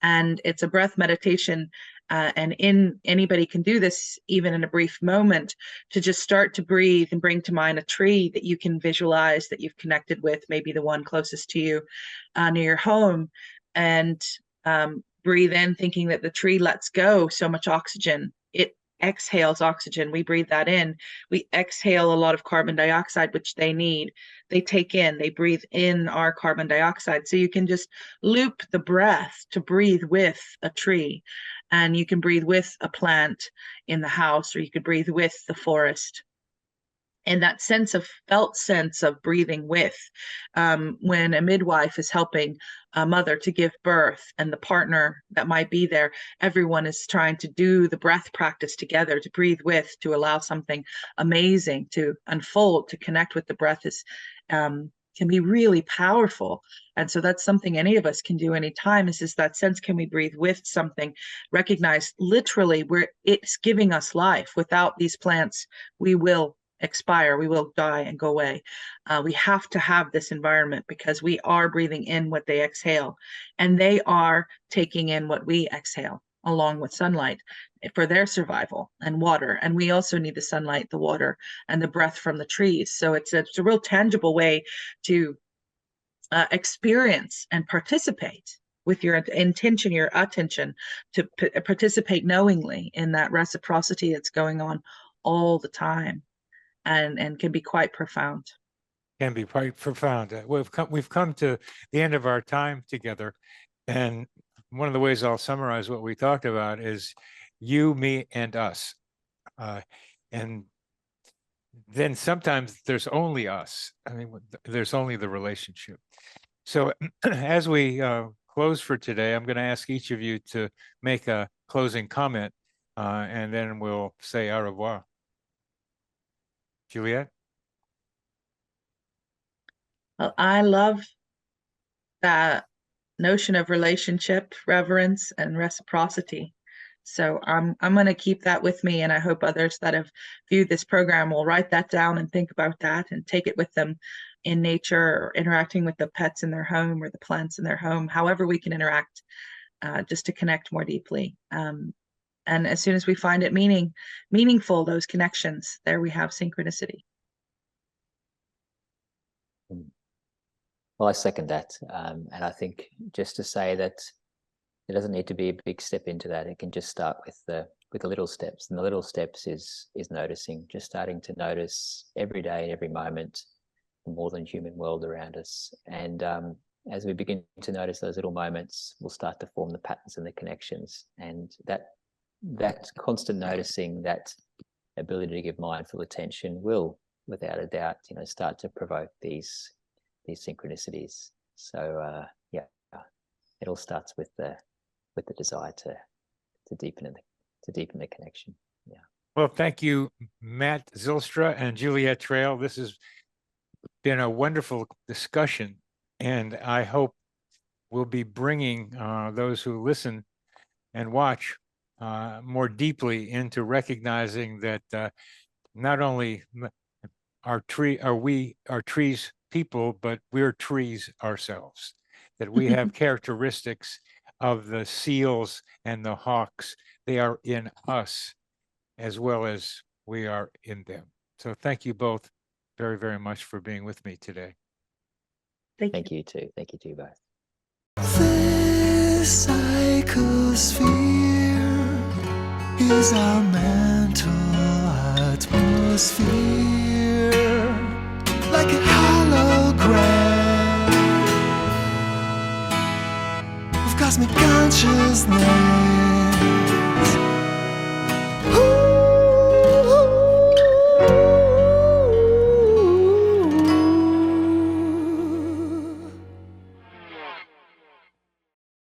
And it's a breath meditation. And anybody can do this, even in a brief moment, to just start to breathe and bring to mind a tree that you can visualize, that you've connected with, maybe the one closest to you near your home, and breathe in thinking that the tree lets go so much oxygen. It exhales oxygen. We breathe that in. We exhale a lot of carbon dioxide, which they need. They take in, they breathe in our carbon dioxide. So you can just loop the breath to breathe with a tree, and you can breathe with a plant in the house, or you could breathe with the forest. And that felt sense of breathing with, when a midwife is helping a mother to give birth, and the partner that might be there, everyone is trying to do the breath practice together, to breathe with, to allow something amazing to unfold, to connect with the breath, is can be really powerful. And so that's something any of us can do anytime, is that sense, can we breathe with something, recognize literally where it's giving us life. Without these plants, we will expire, we will die and go away. We have to have this environment, because we are breathing in what they exhale, and they are taking in what we exhale, along with sunlight, for their survival, and water. And we also need the sunlight, the water, and the breath from the trees. So it's a real tangible way to experience and participate with your intention, your attention, to participate knowingly in that reciprocity that's going on all the time. And can be quite profound. Can be quite profound. We've come to the end of our time together, and one of the ways I'll summarize what we talked about is you, me, and us. And then sometimes there's only us. I mean, there's only the relationship. So as we close for today, I'm going to ask each of you to make a closing comment, and then we'll say au revoir. Juliet? Well, I love that notion of relationship, reverence, and reciprocity. So I'm going to keep that with me, and I hope others that have viewed this program will write that down and think about that and take it with them in nature, or interacting with the pets in their home or the plants in their home, however we can interact, just to connect more deeply. And as soon as we find it meaningful, those connections, there we have synchronicity. Well, I second that. And I think just to say that it doesn't need to be a big step into that. It can just start with the little steps. And the little steps is noticing, just starting to notice every day and every moment the more than human world around us. And as we begin to notice those little moments, we'll start to form the patterns and the connections. And that constant noticing, that ability to give mindful attention will, without a doubt, start to provoke these synchronicities. So yeah, it all starts with the desire to deepen the connection. Yeah. Well, thank you, Matt Zylstra and Juliet Trail. This has been a wonderful discussion, and I hope we'll be bringing those who listen and watch more deeply into recognizing that not only are trees people, but we're trees ourselves, that we have characteristics of the seals and the hawks. They are in us as well as we are in them. So thank you both very, very much for being with me today. Thank you too. Thank you too both. This psychosphere is our mental atmosphere, like a hologram of cosmic consciousness.